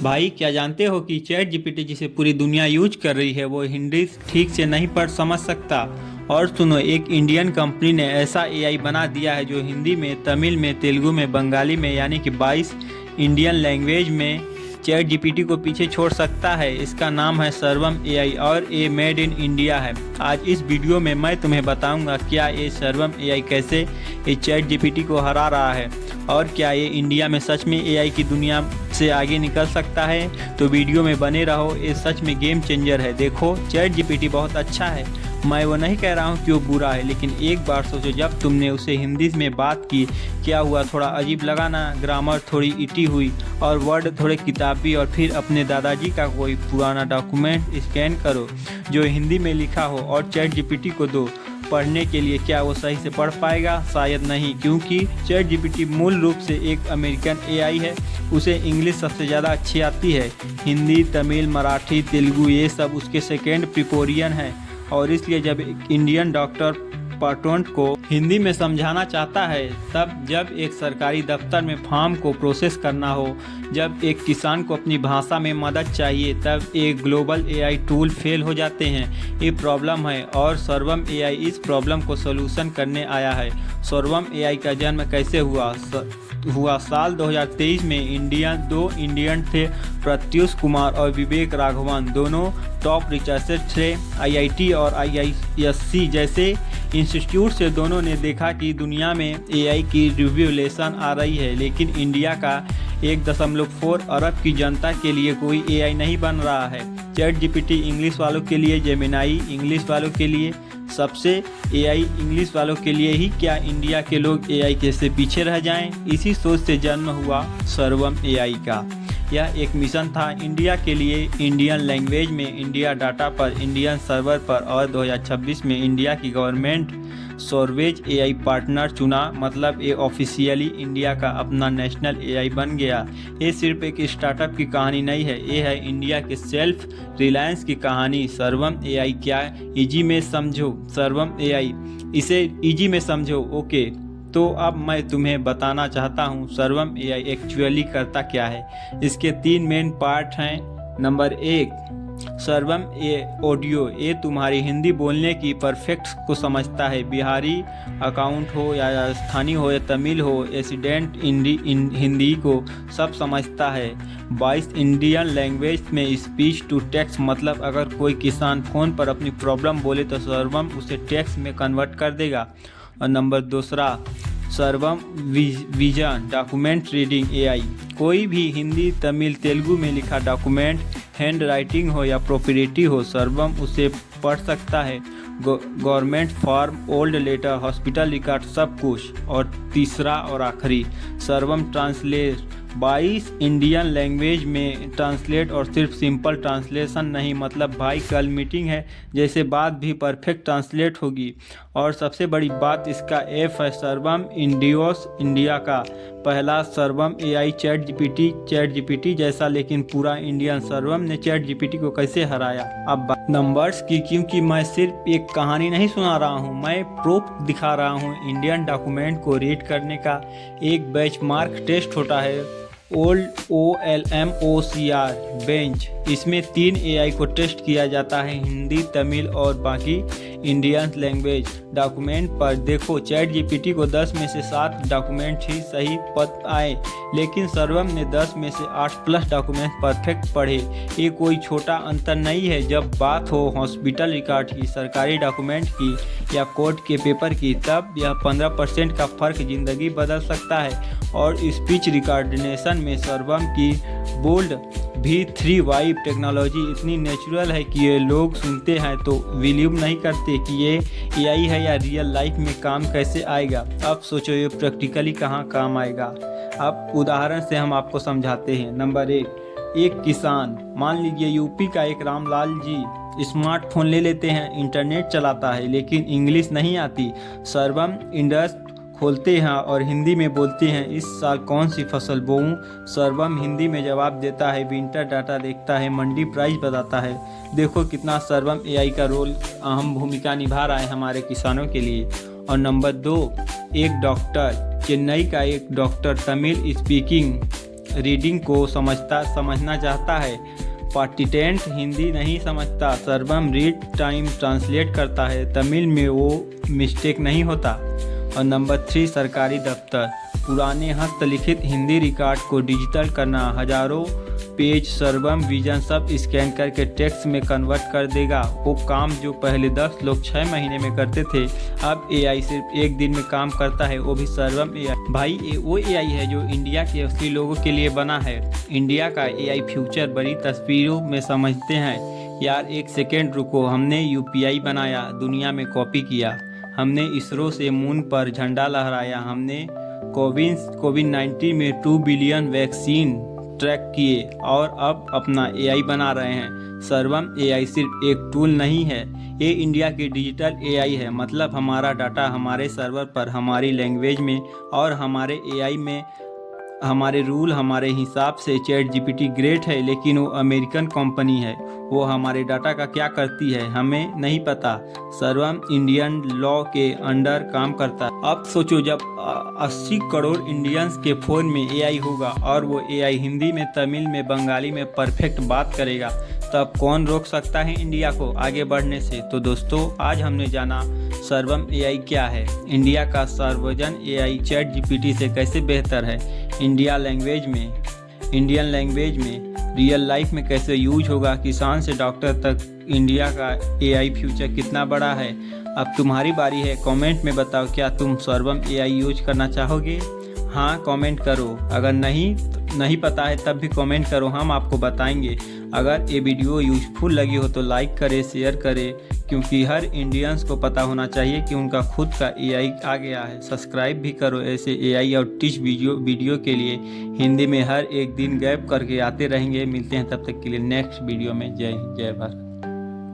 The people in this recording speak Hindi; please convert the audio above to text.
भाई क्या जानते हो कि चैट जीपीटी जिसे पूरी दुनिया यूज कर रही है वो हिंदी ठीक से नहीं पढ़ समझ सकता। और सुनो, एक इंडियन कंपनी ने ऐसा एआई बना दिया है जो हिंदी में, तमिल में, तेलुगु में, बंगाली में यानी कि 22 इंडियन लैंग्वेज में चैट जीपीटी को पीछे छोड़ सकता है। इसका नाम है सर्वम एआई और ये मेड इन इंडिया है। आज इस वीडियो में मैं तुम्हें बताऊंगा क्या ये सर्वम एआई कैसे ये चैट जीपीटी को हरा रहा है और क्या ये इंडिया में सच में एआई की दुनिया से आगे निकल सकता है। तो वीडियो में बने रहो, ये सच में गेम चेंजर है। देखो, चैट जीपीटी बहुत अच्छा है, मैं वो नहीं कह रहा हूँ कि वो बुरा है, लेकिन एक बार सोचो जब तुमने उसे हिंदी में बात की क्या हुआ। थोड़ा अजीब लगा ना, ग्रामर थोड़ी इटी हुई और वर्ड थोड़े किताबी। और फिर अपने दादाजी का कोई पुराना डॉक्यूमेंट स्कैन करो जो हिंदी में लिखा हो और चैट जीपीटी को दो पढ़ने के लिए, क्या वो सही से पढ़ पाएगा? शायद नहीं, क्योंकि चैट जीपीटी मूल रूप से एक अमेरिकन एआई है। उसे इंग्लिश सबसे ज़्यादा अच्छी आती है, हिंदी, तमिल, मराठी, तेलुगु ये सब उसके सेकेंड प्रिपोरियन है। और इसलिए जब एक इंडियन डॉक्टर पेशेंट को हिंदी में समझाना चाहता है, तब जब एक सरकारी दफ्तर में फॉर्म को प्रोसेस करना हो, जब एक किसान को अपनी भाषा में मदद चाहिए, तब एक ग्लोबल एआई टूल फेल हो जाते हैं। ये प्रॉब्लम है और सर्वम एआई इस प्रॉब्लम को सोल्यूशन करने आया है। सर्वम एआई का जन्म कैसे हुआ? साल 2023 में दो इंडियन थे, प्रत्युष कुमार और विवेक राघवन। दोनों टॉप रिसर्चर थे आईआईटी और आईआईएससी जैसे इंस्टीट्यूट से। दोनों ने देखा कि दुनिया में एआई की रिवोल्यूशन आ रही है, लेकिन इंडिया का 1.4 अरब की जनता के लिए कोई एआई नहीं बन रहा है। चैट जीपीटी इंग्लिश वालों के लिए, जेमिनाई इंग्लिश वालों के लिए, सबसे एआई इंग्लिश वालों के लिए ही। क्या इंडिया के लोग एआई कैसे पीछे रह जाएं? इसी सोच से जन्म हुआ सर्वम एआई का। यह एक मिशन था इंडिया के लिए, इंडियन लैंग्वेज में, इंडिया डाटा पर, इंडियन सर्वर पर। और 2026 में इंडिया की गवर्नमेंट सॉरवेज एआई पार्टनर चुना, मतलब ये ऑफिशियली इंडिया का अपना नेशनल एआई बन गया। ये सिर्फ एक स्टार्टअप की कहानी नहीं है, ये है इंडिया के सेल्फ रिलायंस की कहानी। सर्वम एआई क्या इजी में समझो, सर्वम एआई इसे इजी में समझो। ओके, तो अब मैं तुम्हें बताना चाहता हूँ सर्वम एआई एक्चुअली करता क्या है। इसके 3 मेन पार्ट हैं। नंबर 1, सर्वम ऑडियो। ये तुम्हारी हिंदी बोलने की परफेक्ट को समझता है। बिहारी अकाउंट हो या राजस्थानी हो या तमिल हो, एसिडेंट हिंदी को सब समझता है। 22 इंडियन लैंग्वेज में स्पीच टू टेक्स्ट, मतलब अगर कोई किसान फ़ोन पर अपनी प्रॉब्लम बोले तो सर्वम उसे टेक्स्ट में कन्वर्ट कर देगा। और नंबर 2, सर्वम विजन डॉक्यूमेंट रीडिंग एआई। कोई भी हिंदी, तमिल, तेलुगु में लिखा डॉक्यूमेंट, हैंड राइटिंग हो या प्रोपरेटी हो, सर्वम उसे पढ़ सकता है। Government form, old letter, hospital record, सब कुछ। और तीसरा और आखिरी, सर्वम ट्रांसलेट। 22 इंडियन लैंग्वेज में ट्रांसलेट, और सिर्फ सिंपल ट्रांसलेशन नहीं, मतलब भाई कल मीटिंग है जैसे बात भी परफेक्ट ट्रांसलेट होगी। और सबसे बड़ी बात, इसका ऐप है सर्वम इंडियोस, इंडिया का पहला सर्वम एआई चैट जीपीटी जैसा, लेकिन पूरा इंडियन। सर्वम ने चैट जीपीटी को कैसे हराया? अब नंबर्स की, क्योंकि मैं सिर्फ एक कहानी नहीं सुना रहा हूँ, मैं प्रूफ दिखा रहा हूँ। इंडियन डॉक्यूमेंट को रीड करने का एक बेंचमार्क टेस्ट होता है, OLMOCR बेंच। इसमें 3 एआई को टेस्ट किया जाता है, हिंदी, तमिल और बाकी इंडियन लैंग्वेज डॉक्यूमेंट पर। देखो, चैट जीपीटी को 10 में से 7 डॉक्यूमेंट ही सही पद आए, लेकिन सर्वम ने 10 में से 8+ डॉक्यूमेंट परफेक्ट पढ़े। ये कोई छोटा अंतर नहीं है। जब बात हो हॉस्पिटल रिकॉर्ड की, सरकारी डॉक्यूमेंट की या कोर्ट के पेपर की, तब यह 15% का फ़र्क ज़िंदगी बदल सकता है। और स्पीच रिकॉर्डिनेशन में सर्वम की बोल्ड V3 वाइब टेक्नोलॉजी इतनी नेचुरल है कि ये लोग सुनते हैं तो बिलीव नहीं करते कि ये एआई है या रियल लाइफ में काम कैसे आएगा। अब सोचो ये प्रैक्टिकली कहाँ काम आएगा। अब उदाहरण से हम आपको समझाते हैं। नंबर 1, एक किसान, मान लीजिए यूपी का एक रामलाल जी, स्मार्टफोन ले लेते हैं, इंटरनेट चलाता है लेकिन इंग्लिश नहीं आती। सर्वम इंडस खोलते हैं और हिंदी में बोलते हैं, इस साल कौन सी फसल बोऊं? सर्वम हिंदी में जवाब देता है, विंटर डाटा देखता है, मंडी प्राइस बताता है। देखो कितना सर्वम एआई का रोल अहम भूमिका निभा रहा है हमारे किसानों के लिए। और नंबर 2, एक डॉक्टर, चेन्नई का एक डॉक्टर, तमिल स्पीकिंग रीडिंग को समझना चाहता है। पार्टिटेंट हिंदी नहीं समझता, सर्वम रीड टाइम ट्रांसलेट करता है, तमिल में वो मिस्टेक नहीं होता। और नंबर 3 सरकारी दफ्तर, पुराने हस्तलिखित हिंदी रिकॉर्ड को डिजिटल करना, हजारों पेज सर्वम विजन सब स्कैन करके टेक्स्ट में कन्वर्ट कर देगा। वो काम जो पहले 10 लोग 6 महीने में करते थे, अब एआई सिर्फ 1 दिन में काम करता है, वो भी सर्वम एआई। भाई वो एआई है जो इंडिया के असली लोगों के लिए बना है। इंडिया का एआई फ्यूचर बड़ी तस्वीरों में समझते हैं। यार एक सेकेंड रुको, हमने यूपीआई बनाया, दुनिया में कॉपी किया, हमने इसरो से मून पर झंडा लहराया, हमने कोविड-19 में 2 बिलियन वैक्सीन ट्रैक किए और अब अपना एआई बना रहे हैं। सर्वम एआई सिर्फ एक टूल नहीं है, ये इंडिया की डिजिटल एआई है। मतलब हमारा डाटा हमारे सर्वर पर, हमारी लैंग्वेज में और हमारे एआई में, हमारे रूल हमारे हिसाब से। चैट जीपीटी ग्रेट है लेकिन वो अमेरिकन कंपनी है, वो हमारे डाटा का क्या करती है हमें नहीं पता। सर्वम इंडियन लॉ के अंडर काम करता है। अब सोचो जब 80 करोड़ इंडियंस के फ़ोन में एआई होगा और वो एआई हिंदी में, तमिल में, बंगाली में परफेक्ट बात करेगा, तब कौन रोक सकता है इंडिया को आगे बढ़ने से। तो दोस्तों आज हमने जाना सर्वम एआई क्या है, इंडिया का सर्वजन एआई चैट जीपीटी से कैसे बेहतर है, इंडियन लैंग्वेज में रियल लाइफ में कैसे यूज होगा, किसान से डॉक्टर तक इंडिया का एआई फ्यूचर कितना बड़ा है। अब तुम्हारी बारी है, कमेंट में बताओ क्या तुम सर्वम एआई यूज करना चाहोगे। हाँ कमेंट करो, अगर नहीं पता है तब भी कमेंट करो, हम आपको बताएंगे। अगर ये वीडियो यूजफुल लगी हो तो लाइक करें, शेयर करें, क्योंकि हर इंडियंस को पता होना चाहिए कि उनका खुद का एआई आ गया है। सब्सक्राइब भी करो ऐसे एआई और टिच वीडियो के लिए। हिंदी में हर एक दिन गैप करके आते रहेंगे। मिलते हैं तब तक के लिए नेक्स्ट वीडियो में। जय हिंद, जय भारत।